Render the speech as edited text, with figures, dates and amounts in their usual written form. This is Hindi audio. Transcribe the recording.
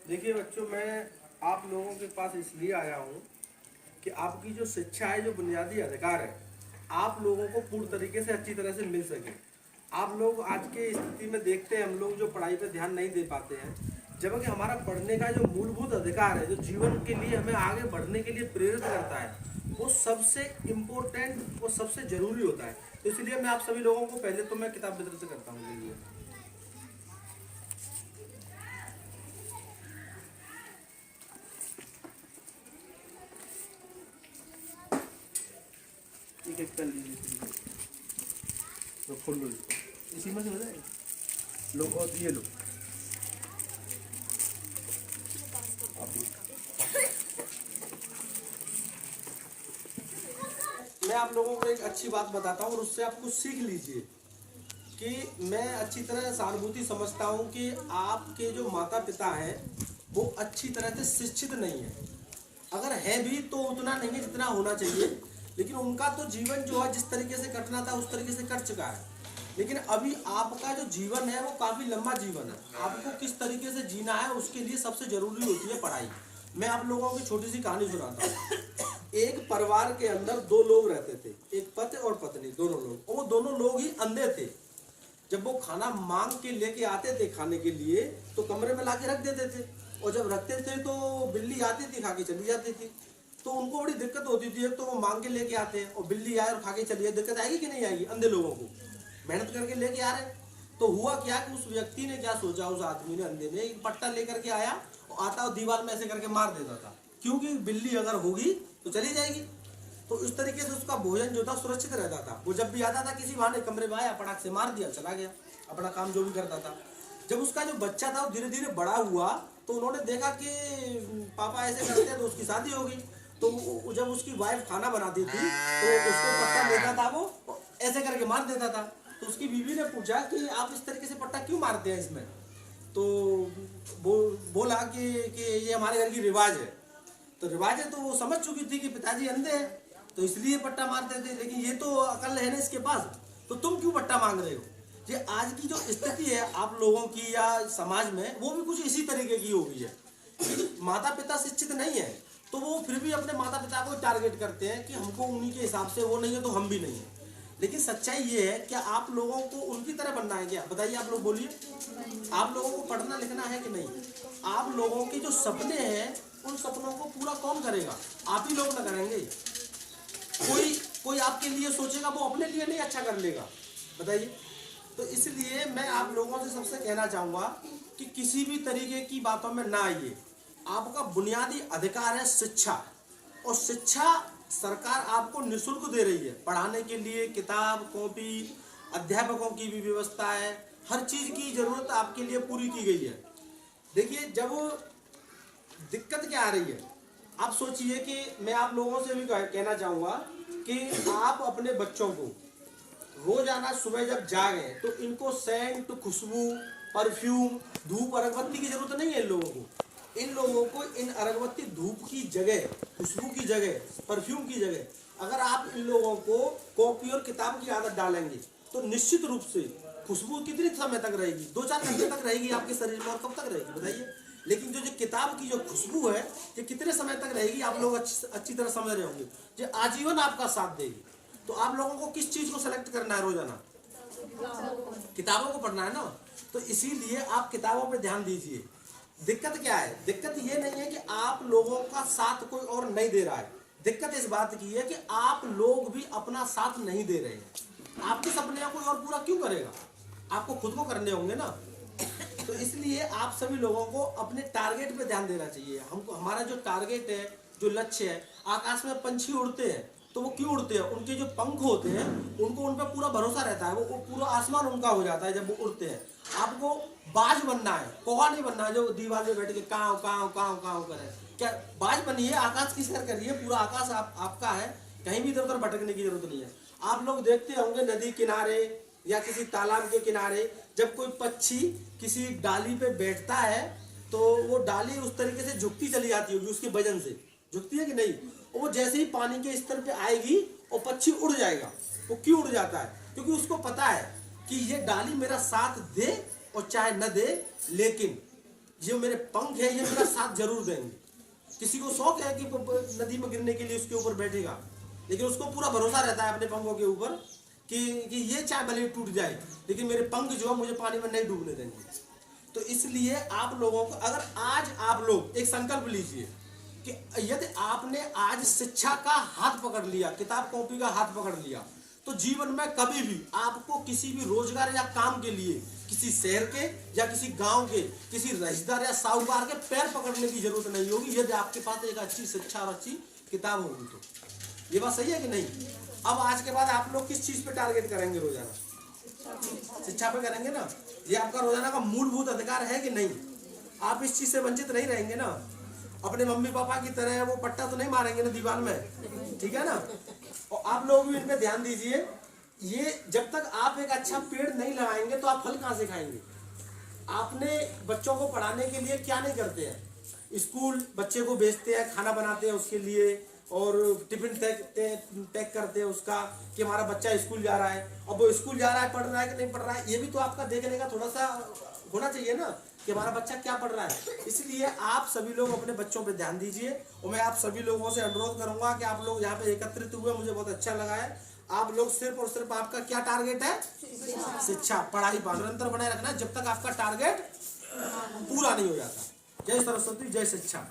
देखिए बच्चों, मैं आप लोगों के पास इसलिए आया हूँ कि आपकी जो शिक्षा है, जो बुनियादी अधिकार है, आप लोगों को पूर्ण तरीके से अच्छी तरह से मिल सके। आप लोग आज के स्थिति में देखते हैं, हम लोग जो पढ़ाई पर ध्यान नहीं दे पाते हैं, जबकि हमारा पढ़ने का जो मूलभूत अधिकार है, जो जीवन के लिए हमें आगे बढ़ने के लिए प्रेरित करता है, वो सबसे इम्पोर्टेंट, वो सबसे ज़रूरी होता है। तो इसलिए मैं आप सभी लोगों को पहले तो मैं किताब वितरित करता हूँ। एक एक पेन लीजिए, तो खोल लो इसको, इसी में से हो जाएगा। लो, और ये लो आप भी। मैं आप लोगों को एक अच्छी बात बताता हूँ और उससे आप कुछ सीख लीजिए कि मैं अच्छी तरह सहानुभूति समझता हूँ कि आपके जो माता पिता हैं वो अच्छी तरह से शिक्षित नहीं है। अगर है भी तो उतना नहीं है जितना होना चाहिए, लेकिन उनका तो जीवन जो है जिस तरीके से कटना था उस तरीके से कट चुका है। लेकिन अभी आपका जो जीवन है वो काफ़ी लंबा जीवन है। आपको किस तरीके से जीना है उसके लिए सबसे ज़रूरी होती है पढ़ाई। मैं आप लोगों की छोटी सी कहानी सुनाता हूँ। एक परिवार के अंदर दो लोग रहते थे, एक पति और पत्नी, दोनों लोग, और वो दोनों लोग ही अंधे थे। जब वो खाना मांग के लेके आते थे खाने के लिए तो कमरे में ला के रख देते थे, और जब रखते थे तो बिल्ली आती थी, खा के चली जाती थी। तो उनको बड़ी दिक्कत होती थी। एक तो वो मांग के लेके आते हैं और बिल्ली आए और खा के चली जाए, दिक्कत आएगी कि नहीं आएगी? अंधे लोगों को मेहनत करके लेके आ रहे। तो हुआ क्या कि उस व्यक्ति ने क्या सोचा, उस आदमी ने, अंधे ने, एक पट्टा लेकर के आया और आता और दीवार में ऐसे करके मार देता था, क्योंकि बिल्ली अगर होगी तो चली जाएगी। तो इस तरीके से उसका भोजन जो था सुरक्षित रहता था। वो जब भी आता था किसी बहाने कमरे में आया, पटाख से मार दिया, चला गया अपना काम जो भी करता था। जब उसका जो बच्चा था वो धीरे धीरे बड़ा हुआ तो उन्होंने देखा कि पापा ऐसे करते हैं, तो उसकी शादी हो गई। तो जब उसकी वाइफ खाना बनाती थी तो उसको पट्टा लेता था, वो ऐसे करके मार देता था। तो उसकी बीवी ने पूछा कि आप इस तरीके से पट्टा क्यों मारते हैं इसमें? तो वो बोला कि ये हमारे घर की रिवाज है। तो रिवाज है, तो वो समझ चुकी थी कि पिताजी अंधे हैं तो इसलिए पट्टा मारते थे, लेकिन ये तो अकल है ना इसके पास, तो तुम क्यों पट्टा मांग रहे हो? ये आज की जो स्थिति है आप लोगों की या समाज में, वो भी कुछ इसी तरीके की हो गई है कि माता पिता शिक्षित नहीं है तो वो फिर भी अपने माता पिता को टारगेट करते हैं कि हमको उन्हीं के हिसाब से वो नहीं है तो हम भी नहीं है। लेकिन सच्चाई ये है, क्या आप लोगों को उनकी तरह बनना है क्या? बताइए, आप लोग बोलिए। आप लोगों को पढ़ना लिखना है कि नहीं? आप लोगों के जो सपने हैं उन सपनों को पूरा कौन करेगा? आप ही लोग ना करेंगे। कोई कोई आपके लिए सोचेगा, वो अपने लिए नहीं अच्छा कर लेगा। बताइए। तो इसलिए मैं आप लोगों से सबसे कहना चाहूँगा कि किसी भी तरीके की बातों में ना आइए। आपका बुनियादी अधिकार है शिक्षा, और शिक्षा सरकार आपको निःशुल्क दे रही है। पढ़ाने के लिए किताब कॉपी, अध्यापकों की भी व्यवस्था है, हर चीज़ की ज़रूरत आपके लिए पूरी की गई है। देखिए, जब दिक्कत क्या आ रही है, आप सोचिए कि मैं आप लोगों से भी कहना चाहूँगा कि आप अपने बच्चों को रोजाना सुबह जब जागें तो इनको सेंट, खुशबू, परफ्यूम, धूप, अगरबत्ती की जरूरत नहीं है। इन लोगों को, इन लोगों को इन अगरबत्ती, धूप की जगह, खुशबू की जगह, परफ्यूम की जगह अगर आप इन लोगों को कॉपी और किताब की आदत डालेंगे तो निश्चित रूप से खुशबू कितनी समय तक रहेगी? 2-4 घंटे तक रहेगी आपके शरीर में, और कब तक रहेगी बताइए? लेकिन जो किताब की जो खुशबू है ये कितने समय तक रहेगी? आप लोग अच्छी तरह समझ रहे होंगे, जो आजीवन आपका साथ देगी। तो आप लोगों को किस चीज को सेलेक्ट करना है रोजाना? किताबों को पढ़ना है ना। तो इसीलिए आप किताबों पे ध्यान दीजिए। दिक्कत क्या है? दिक्कत ये नहीं है कि आप लोगों का साथ कोई और नहीं दे रहा है, दिक्कत इस बात की है कि आप लोग भी अपना साथ नहीं दे रहे हैं। आपके सपने कोई और पूरा क्यों करेगा? आपको खुद को करने होंगे ना। तो इसलिए आप सभी लोगों को अपने टारगेट पे ध्यान देना चाहिए। हमको हमारा जो टारगेट है, जो लक्ष्य है, आकाश में पंछी उड़ते हैं तो वो क्यों उड़ते हैं? उनके जो पंख होते हैं उनको उन पर पूरा भरोसा रहता है, वो पूरा आसमान उनका हो जाता है जब वो उड़ते हैं। आपको बाज बनना है, कौवा नहीं बनना है जो दीवार में बैठ के काव काव काव काव करे। क्या बाज बनिए, आकाश की सैर करिए, पूरा आकाश आपका है, कहीं भी इधर उधर भटकने की जरूरत नहीं है। आप लोग देखते होंगे नदी किनारे या किसी तालाब के किनारे जब कोई पक्षी किसी डाली पे बैठता है तो वो डाली उस तरीके से झुकती चली जाती होगी, उसके वजन से झुकती है कि नहीं? और वो जैसे ही पानी के स्तर पे आएगी और पक्षी उड़ जाएगा। वो क्यों उड़ जाता है? क्योंकि उसको पता है कि ये डाली मेरा साथ दे और चाहे न दे, लेकिन ये मेरे पंख है, ये मेरा साथ जरूर देंगे। किसी को शौक है कि नदी में गिरने के लिए उसके ऊपर बैठेगा, लेकिन उसको पूरा भरोसा रहता है अपने पंखों के ऊपर कि ये चाहे भले टूट जाए, लेकिन मेरे पंख जो है मुझे पानी में नहीं डूबने देंगे। तो इसलिए आप लोगों को, अगर आज आप लोग एक संकल्प लीजिए कि यदि आपने आज शिक्षा का हाथ पकड़ लिया, किताब कॉपी का हाथ पकड़ लिया, तो जीवन में कभी भी आपको किसी भी रोजगार या काम के लिए किसी शहर के या किसी गांव के किसी रईसदार या साहूकार के पैर पकड़ने की जरूरत नहीं होगी, यदि आपके पास एक अच्छी शिक्षा और अच्छी किताब होगी तो। ये बात सही है कि नहीं? अब आज के बाद आप लोग किस चीज पे टारगेट करेंगे रोजाना? शिक्षा पे करेंगे ना। ये आपका रोजाना का मूलभूत अधिकार है कि नहीं? आप इस चीज से वंचित नहीं रहेंगे ना। अपने मम्मी पापा की तरह वो पट्टा तो नहीं मारेंगे ना दीवार में, ठीक है ना। और आप लोग भी इनमें ध्यान दीजिए, ये जब तक आप एक अच्छा पेड़ नहीं लगाएंगे तो आप फल कहाँ से खाएंगे? आपने बच्चों को पढ़ाने के लिए क्या नहीं करते हैं? स्कूल बच्चे को भेजते हैं, खाना बनाते हैं उसके लिए, और टिफिन पैक करते हैं उसका कि हमारा बच्चा स्कूल जा रहा है। अब वो स्कूल जा रहा है, पढ़ रहा है कि नहीं पढ़ रहा है, ये भी तो आपका देखने का थोड़ा सा होना चाहिए ना कि हमारा बच्चा क्या पढ़ रहा है। इसलिए आप सभी लोग अपने बच्चों पे ध्यान दीजिए। और मैं आप सभी लोगों से अनुरोध करूंगा कि आप लोग यहाँ पे एकत्रित हुए, मुझे बहुत अच्छा लगा है। आप लोग सिर्फ और सिर्फ आपका क्या टारगेट है? शिक्षा, पढ़ाई निरंतर बनाए रखना जब तक आपका टारगेट पूरा नहीं हो जाता। जय सरस्वती, जय शिक्षा।